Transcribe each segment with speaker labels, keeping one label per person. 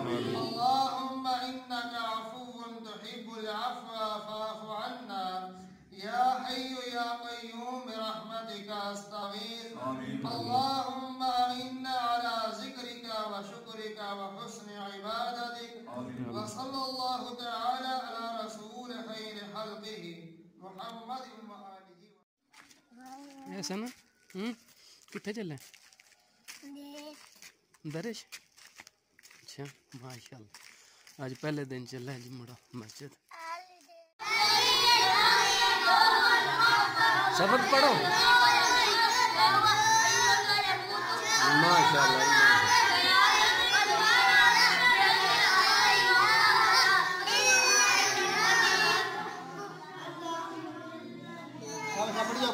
Speaker 1: अल्लाहुम्मा इन्नका अफ़ुव्वुन तुहिब्बुल अफ़्वा फ़अफ़ु अन्ना या हय्यु या क़य्यूम बिरहमतिका अस्तगीथ अल्लाहुम्मा इन्ना अला ज़िक्रिका व शुक्रिका व हुस्नि इबादतिक व सल्लल्लाहु तआला अला रसूल खैर खल्क़िही मुहम्मद व आलिहि।
Speaker 2: ऐसा ना कितने चले दरिश। अच्छा माशाल्लाह आज पहले दिन चला है जी मुड़ा मस्जिद। सबक पढ़ो माशाल्लाह।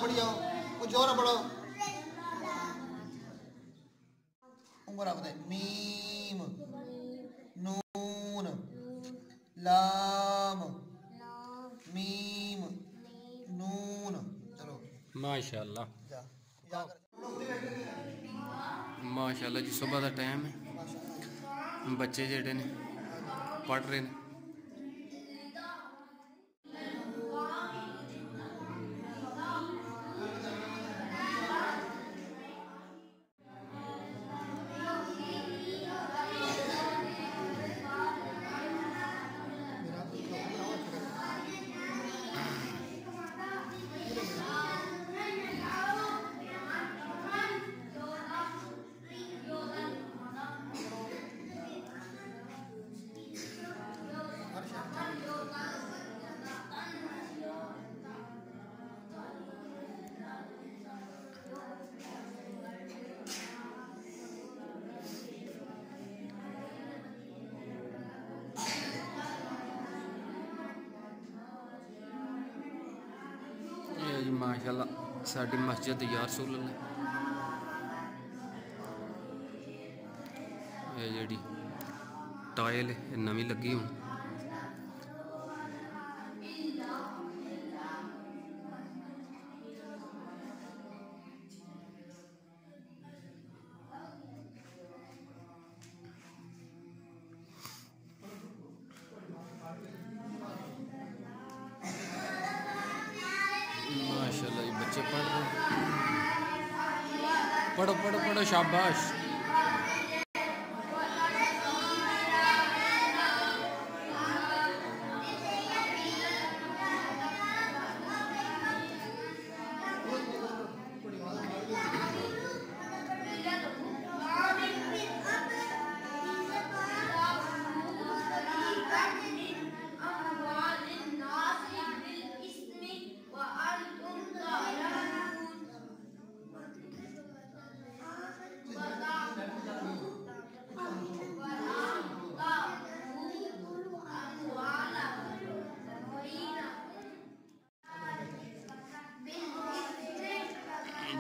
Speaker 1: पढ़ जाओ कुछ जोर पढ़ो। उम्र आप मीम नून लाम मीम नून। चलो
Speaker 2: माशाल्लाह माशाल्लाह जी। सुबह का टाइम है, बच्चे जेडे ने पढ़ रहे हैं। माशाल्लाह साडी मस्जिद या रसूल अल्लाह। ये जेड़ी टाइल नवी लगी हूँ। माशाल्लाह जी बच्चे पढ़ रहे हैं। पढ़ो पढ़ो पढ़ो शाबाश।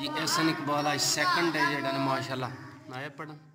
Speaker 2: जी एहसन इकबाल आज सैकंड है जेड़ा ने माशाल्लाह आया पढ़न।